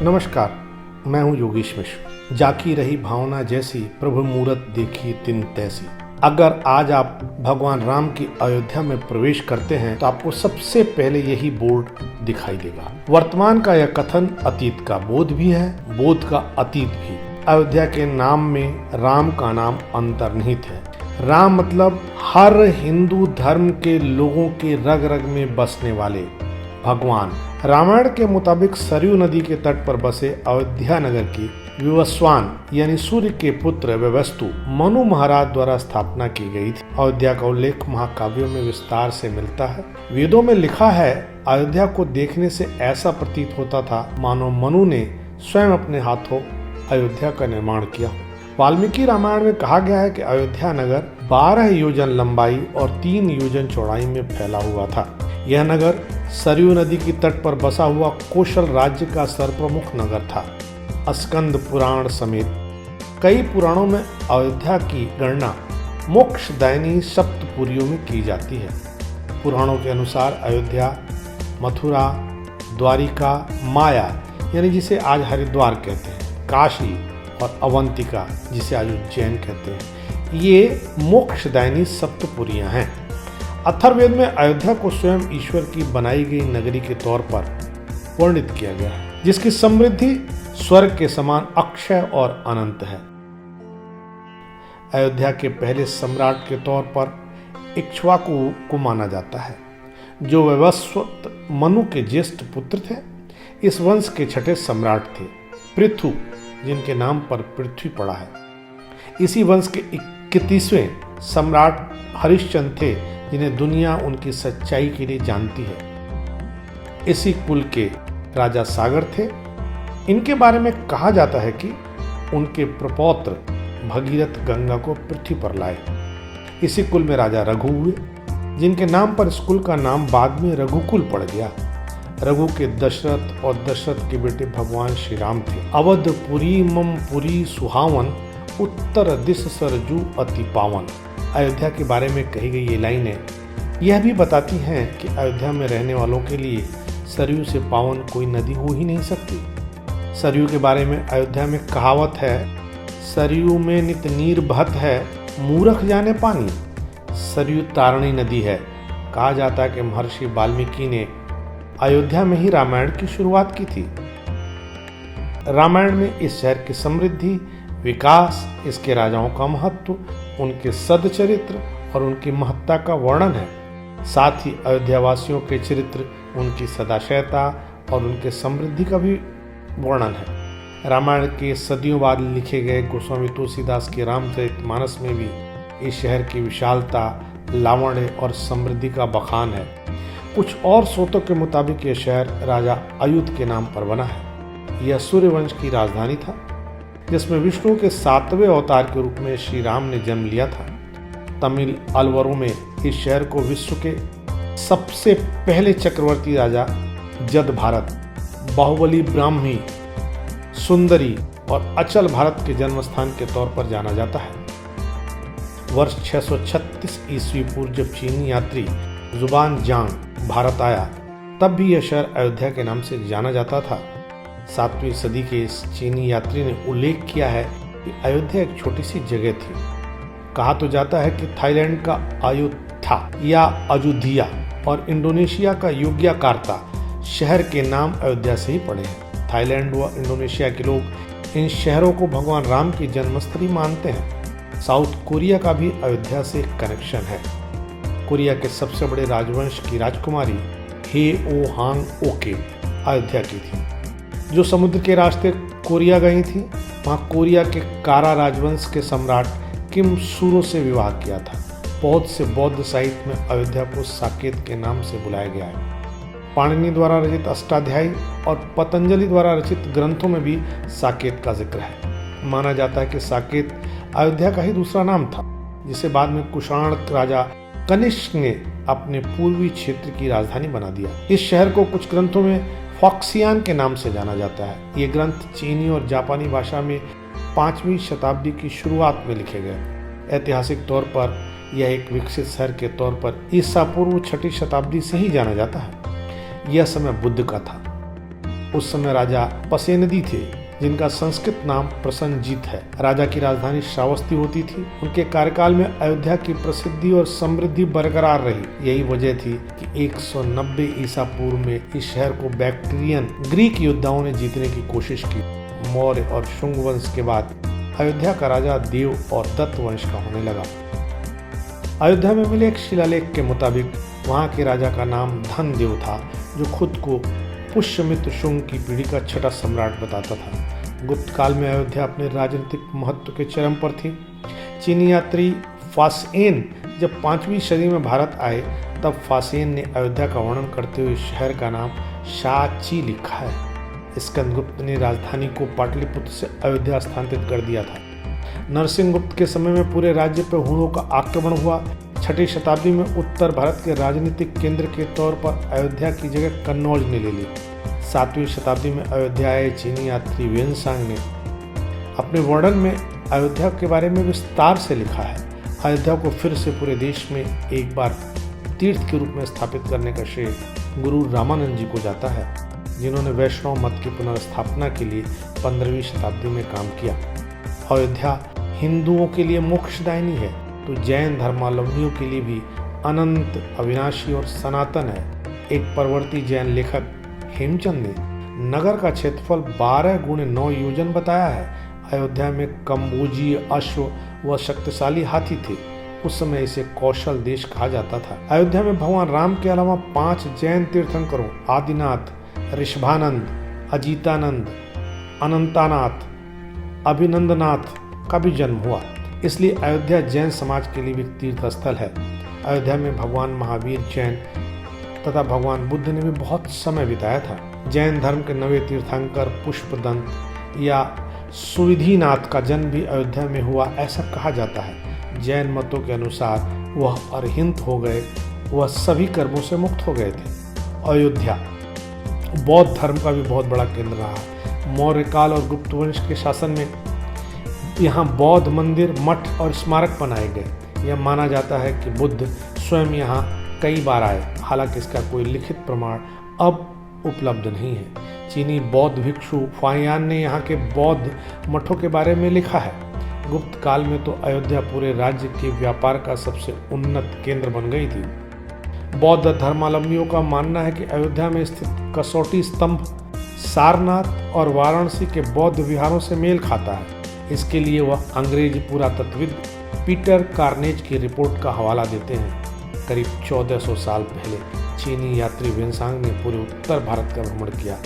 नमस्कार, मैं हूं योगेश मिश्र। जाकी रही भावना जैसी, प्रभु मूरत देखी तिन तैसी। अगर आज आप भगवान राम की अयोध्या में प्रवेश करते हैं तो आपको सबसे पहले यही बोर्ड दिखाई देगा। वर्तमान का यह कथन अतीत का बोध भी है, बोध का अतीत भी। अयोध्या के नाम में राम का नाम अंतर्निहित है। राम मतलब हर हिंदू धर्म के लोगों के रग रग में बसने वाले भगवान। रामायण के मुताबिक सरयू नदी के तट पर बसे अयोध्या नगर की विवस्वान यानी सूर्य के पुत्र व्यवस्तु मनु महाराज द्वारा स्थापना की गई थी। अयोध्या का उल्लेख महाकाव्यों में विस्तार से मिलता है। वेदों में लिखा है, अयोध्या को देखने से ऐसा प्रतीत होता था मानो मनु ने स्वयं अपने हाथों अयोध्या का निर्माण किया। वाल्मीकि रामायण में कहा गया है कि अयोध्या नगर 12 योजन लंबाई और 3 योजन चौड़ाई में फैला हुआ था। यह नगर सरयू नदी की तट पर बसा हुआ कौशल राज्य का सर्वप्रमुख नगर था। स्कंद पुराण समेत कई पुराणों में अयोध्या की गणना मोक्षदायिनी सप्तपुरियों में की जाती है। पुराणों के अनुसार अयोध्या, मथुरा, द्वारिका, माया यानी जिसे आज हरिद्वार कहते हैं, काशी और अवंतिका जिसे आज उज्जैन कहते हैं, ये मोक्षदायिनी सप्तपुरियां हैं। अथर्ववेद में अयोध्या को स्वयं ईश्वर की बनाई गई नगरी के तौर पर वर्णित किया गया है, जिसकी समृद्धि स्वर्ग के समान अक्षय और अनंत है। अयोध्या के पहले सम्राट के तौर पर इक्ष्वाकु को माना जाता है, जो वैवस्वत मनु के ज्येष्ठ पुत्र थे। इस वंश के छठे सम्राट थे पृथु, जिनके नाम पर पृथ्वी पड़ा है। इसी वंश के 31वें सम्राट हरिश्चंद्र थे, जिन्हें दुनिया उनकी सच्चाई के लिए जानती है। इसी कुल के राजा सागर थे। इनके बारे में कहा जाता है कि उनके प्रपौत्र भगीरथ गंगा को पृथ्वी पर लाए। इसी कुल में राजा रघु हुए, जिनके नाम पर इस कुल का नाम बाद में रघुकुल पड़ गया। रघु के दशरथ और दशरथ के बेटे भगवान श्री राम थे। अवधपुरी मम पुरी सुहावन, उत्तर दिश सरजू अति पावन। अयोध्या के बारे में कही गई ये लाइनें यह भी बताती हैं कि अयोध्या में रहने वालों के लिए सरयू से पावन कोई नदी हो ही नहीं सकती। सरयू के बारे में अयोध्या में कहावत है, सरयू में नित नीर बहत है, मूरख जाने पानी। सरयू तारणी नदी है। कहा जाता है कि महर्षि वाल्मीकि ने अयोध्या में ही रामायण की शुरुआत की थी। रामायण में इस शहर की समृद्धि, विकास, इसके राजाओं का महत्व, उनके सदचरित्र और उनकी महत्ता का वर्णन है। साथ ही अयोध्यावासियों के चरित्र, उनकी सदाशयता और उनके समृद्धि का भी वर्णन है। रामायण के सदियों बाद लिखे गए गोस्वामी तुलसीदास के रामचरितमानस में भी इस शहर की विशालता, लावण्य और समृद्धि का बखान है। कुछ और स्रोतों के मुताबिक यह शहर राजा अयुध के नाम पर बना है। यह सूर्यवंश की राजधानी था, जिसमें विष्णु के 7वें अवतार के रूप में श्री राम ने जन्म लिया था। तमिल अलवरों में इस शहर को विश्व के सबसे पहले चक्रवर्ती राजा जद भारत, बाहुबली ब्राह्मी, सुंदरी और अचल भारत के जन्मस्थान के तौर पर जाना जाता है। वर्ष 636 ईस्वी पूर्व जब चीनी यात्री जुबान जांग भारत आया, तब भी यह शहर अयोध्या के नाम से जाना जाता था। 7वीं सदी के इस चीनी यात्री ने उल्लेख किया है कि अयोध्या एक छोटी सी जगह थी। कहा तो जाता है कि थाईलैंड का अयोध्या या अयोध्या और इंडोनेशिया का योग्याकार्ता शहर के नाम अयोध्या से ही पड़े हैं। थाईलैंड व इंडोनेशिया के लोग इन शहरों को भगवान राम की जन्मस्थली मानते हैं। साउथ कोरिया का भी अयोध्या से कनेक्शन है। कोरिया के सबसे बड़े राजवंश की राजकुमारी हे ओ हांग ओके अयोध्या की थी, जो समुद्र के रास्ते कोरिया गई थी। वहाँ कोरिया के कारा राजवंश के सम्राट किम सूरो से विवाह किया था। बहुत से बौद्ध साहित्य में अयोध्या को साकेत के नाम से बुलाया गया है। पाणिनि द्वारा रचित अष्टाध्यायी और पतंजलि द्वारा रचित ग्रंथों में भी साकेत का जिक्र है। माना जाता है कि साकेत अयोध्या का ही दूसरा नाम था, जिसे बाद में कुषाण राजा कनिष्क ने अपने पूर्वी क्षेत्र की राजधानी बना दिया। इस शहर को कुछ ग्रंथों में फॉक्सियान के नाम से जाना जाता है। ये ग्रंथ चीनी और जापानी भाषा में 5वीं शताब्दी की शुरुआत में लिखे गए। ऐतिहासिक तौर पर यह एक विकसित शहर के तौर पर ईसा पूर्व 6ठी शताब्दी से ही जाना जाता है। यह समय बुद्ध का था। उस समय राजा पसेनदी थे, जिनका संस्कृत नाम प्रसन्नजीत है। राजा की राजधानी श्रावस्ती होती थी। उनके कार्यकाल में अयोध्या की प्रसिद्धि और समृद्धि बरकरार रही। यही वजह थी कि 190 ईसा पूर्व में इस शहर को बैक्ट्रियन ग्रीक योद्धाओं ने जीतने की कोशिश की। मौर्य और शुंग वंश के बाद अयोध्या का राजा देव और दत्त वंश का होने लगा। अयोध्या में मिले एक शिलालेख के मुताबिक वहाँ के राजा का नाम धनदेव था, जो खुद को पुष्यमित्र शुंग की पीढ़ी का छठा सम्राट बताता था। गुप्त काल में अयोध्या अपने राजनीतिक महत्व के चरम पर थी। चीनी यात्री फासेन जब 5वीं सदी में भारत आए, तब फासेन ने अयोध्या का वर्णन करते हुए शहर का नाम शाची लिखा है। स्कंदगुप्त ने राजधानी को पाटलिपुत्र से अयोध्या स्थानांतरित कर दिया था। नरसिंह गुप्त के समय में पूरे राज्य पर हुणों का आक्रमण हुआ। 6वीं शताब्दी में उत्तर भारत के राजनीतिक केंद्र के तौर पर अयोध्या की जगह कन्नौज ने ले ली। 7वीं शताब्दी में अयोध्या आए चीनी यात्री वेनसांग ने अपने वर्णन में अयोध्या के बारे में विस्तार से लिखा है। अयोध्या को फिर से पूरे देश में एक बार तीर्थ के रूप में स्थापित करने का श्रेय गुरु रामानंद जी को जाता है, जिन्होंने वैष्णव मत की पुनर्स्थापना के लिए 15वीं शताब्दी में काम किया। अयोध्या हिंदुओं के लिए मोक्षदायिनी है, तो जैन धर्मावलंबियों के लिए भी अनंत, अविनाशी और सनातन है। एक परवर्ती जैन लेखक हेमचंद ने नगर का क्षेत्रफल 12x9 योजन बताया है। अयोध्या में कम्बोजीय अश्व व शक्तिशाली हाथी थे। उस समय इसे कौशल देश कहा जाता था। अयोध्या में भगवान राम के अलावा 5 जैन तीर्थंकरों आदिनाथ, ऋषभानंद, अजीतानंद, अनंतानाथ, अभिनंदनाथ का भी जन्म हुआ। इसलिए अयोध्या जैन समाज के लिए भी तीर्थ स्थल है। अयोध्या में भगवान महावीर जैन तथा भगवान बुद्ध ने भी बहुत समय बिताया था। जैन धर्म के 9वें तीर्थंकर पुष्पदंत या सुविधिनाथ का जन्म भी अयोध्या में हुआ, ऐसा कहा जाता है। जैन मतों के अनुसार वह अरहिंत हो गए, वह सभी कर्मों से मुक्त हो गए थे। अयोध्या बौद्ध धर्म का भी बहुत बड़ा केंद्र रहा। मौर्य काल और गुप्त वंश के शासन में यहाँ बौद्ध मंदिर, मठ और स्मारक बनाए गए। यह माना जाता है कि बुद्ध स्वयं यहाँ कई बार आए, हालांकि इसका कोई लिखित प्रमाण अब उपलब्ध नहीं है। चीनी बौद्ध भिक्षु फाहियान ने यहाँ के बौद्ध मठों के बारे में लिखा है। गुप्त काल में तो अयोध्या पूरे राज्य के व्यापार का सबसे उन्नत केंद्र बन गई थी। बौद्ध धर्मावलंबियों का मानना है कि अयोध्या में स्थित कसौटी स्तंभ सारनाथ और वाराणसी के बौद्ध विहारों से मेल खाता है। इसके लिए वह अंग्रेजी पुरातत्वविद पीटर कार्नेज की रिपोर्ट का हवाला देते हैं। करीब 1400 साल पहले चीनी यात्री वेनसांग ने पूरे उत्तर भारत का भ्रमण किया।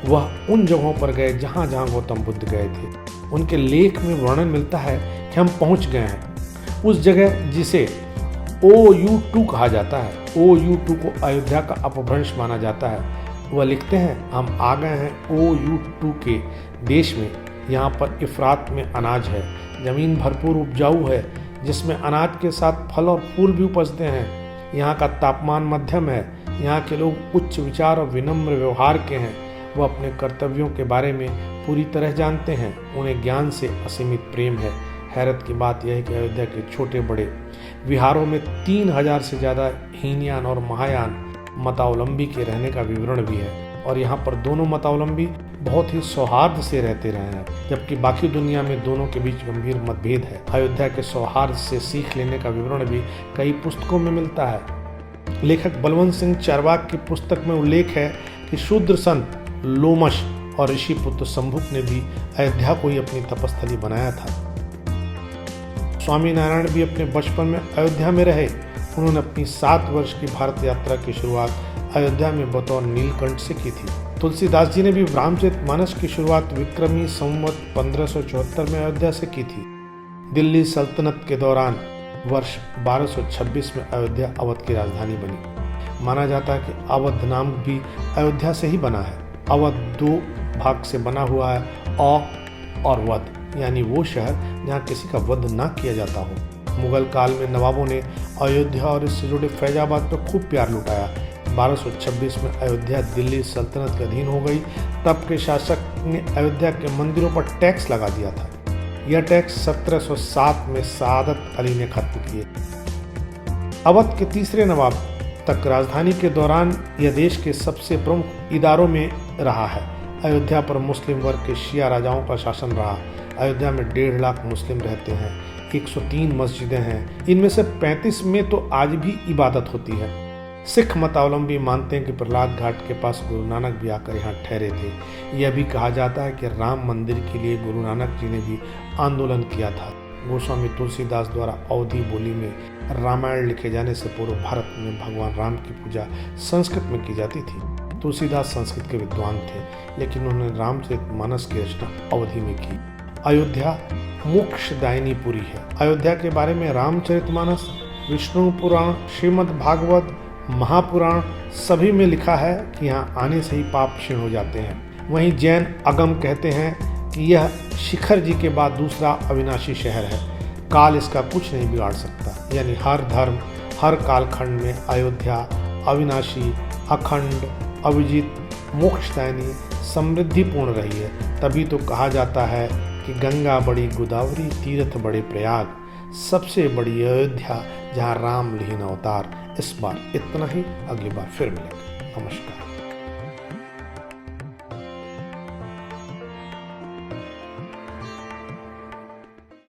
वह उन जगहों पर गए जहाँ जहाँ गौतम बुद्ध गए थे। उनके लेख में वर्णन मिलता है कि हम पहुँच गए हैं उस जगह जिसे OU2 कहा जाता है। OU2 को अयोध्या का अपभ्रंश माना जाता है। वह लिखते हैं, हम आ गए हैं OU2 के देश में। यहाँ पर इफरात में अनाज है, ज़मीन भरपूर उपजाऊ है, जिसमें अनाज के साथ फल और फूल भी उपजते हैं। यहाँ का तापमान मध्यम है। यहाँ के लोग उच्च विचार और विनम्र व्यवहार के हैं। वह अपने कर्तव्यों के बारे में पूरी तरह जानते हैं। उन्हें ज्ञान से असीमित प्रेम है। हैरत की बात यह है कि अयोध्या के छोटे बड़े विहारों में 3000 से ज़्यादा हीनयान और महायान मतावलंबी के रहने का विवरण भी है, और यहाँ पर दोनों मतावलंबी बहुत ही सौहार्द से रहते रहे हैं, जबकि बाकी दुनिया में दोनों के बीच गंभीर मतभेद है। अयोध्या के सौहार्द से सीख लेने का विवरण भी कई पुस्तकों में मिलता है। लेखक बलवंत सिंह चारवाक की पुस्तक में उल्लेख है कि शूद्र संत लोमश और ऋषिपुत्र शंभुक ने भी अयोध्या को ही अपनी तपस्थली बनाया था। स्वामी नारायण भी अपने बचपन में अयोध्या में रहे। उन्होंने अपनी 7 वर्ष की भारत यात्रा की शुरुआत अयोध्या में बतौर नीलकंठ से की थी। तुलसीदास जी ने भी रामचरितमानस की शुरुआत विक्रमी संवत 1574 में अयोध्या से की थी। दिल्ली सल्तनत के दौरान वर्ष 1226 में अयोध्या अवध की राजधानी बनी। माना जाता है कि अवध नाम भी अयोध्या से ही बना है। अवध 2 भाग से बना हुआ है, अ और वध, यानी वो शहर जहाँ किसी का वध ना किया जाता हो। मुगल काल में नवाबों ने अयोध्या और इससे जुड़े फैजाबाद पर खूब प्यार लुटाया। 1226 में अयोध्या दिल्ली सल्तनत के अधीन हो गई। तब के शासक ने अयोध्या के मंदिरों पर टैक्स लगा दिया था। यह टैक्स 1707 में सादत अली ने खत्म किए। अवध के तीसरे नवाब तक राजधानी के दौरान यह देश के सबसे प्रमुख इदारों में रहा है। अयोध्या पर मुस्लिम वर्ग के शिया राजाओं का शासन रहा। अयोध्या में 1.5 लाख मुस्लिम रहते हैं। 103 मस्जिदें हैं। इनमें से 35 में तो आज भी इबादत होती है। सिख मतावलंबी मानते हैं कि प्रहलाद घाट के पास गुरु नानक भी आकर यहाँ ठहरे थे। यह भी कहा जाता है कि राम मंदिर के लिए गुरु नानक जी ने भी आंदोलन किया था। गोस्वामी तुलसीदास द्वारा अवधी बोली में रामायण लिखे जाने से पूर्व भारत में भगवान राम की पूजा संस्कृत में की जाती थी। तुलसीदास संस्कृत के विद्वान थे, लेकिन उन्होंने रामचरितमानस की रचना अवधी में की। अयोध्या मोक्षदायिनी पुरी है। अयोध्या के बारे में रामचरितमानस, विष्णु पुराण, श्रीमद् भागवत, महापुराण सभी में लिखा है कि यहाँ आने से ही पाप क्षीण हो जाते हैं। वहीं जैन अगम कहते हैं कि यह शिखर जी के बाद दूसरा अविनाशी शहर है। काल इसका कुछ नहीं बिगाड़ सकता। यानी हर धर्म, हर कालखंड में अयोध्या अविनाशी, अखंड, अविजित, मोक्षदायिनी, समृद्धिपूर्ण रही है। तभी तो कहा जाता है कि गंगा बड़ी गोदावरी, तीर्थ बड़े प्रयाग, सबसे बड़ी अयोध्या जहाँ राम लीन अवतार। इस बार इतना ही, अगली बार फिर मिलेंगे। नमस्कार।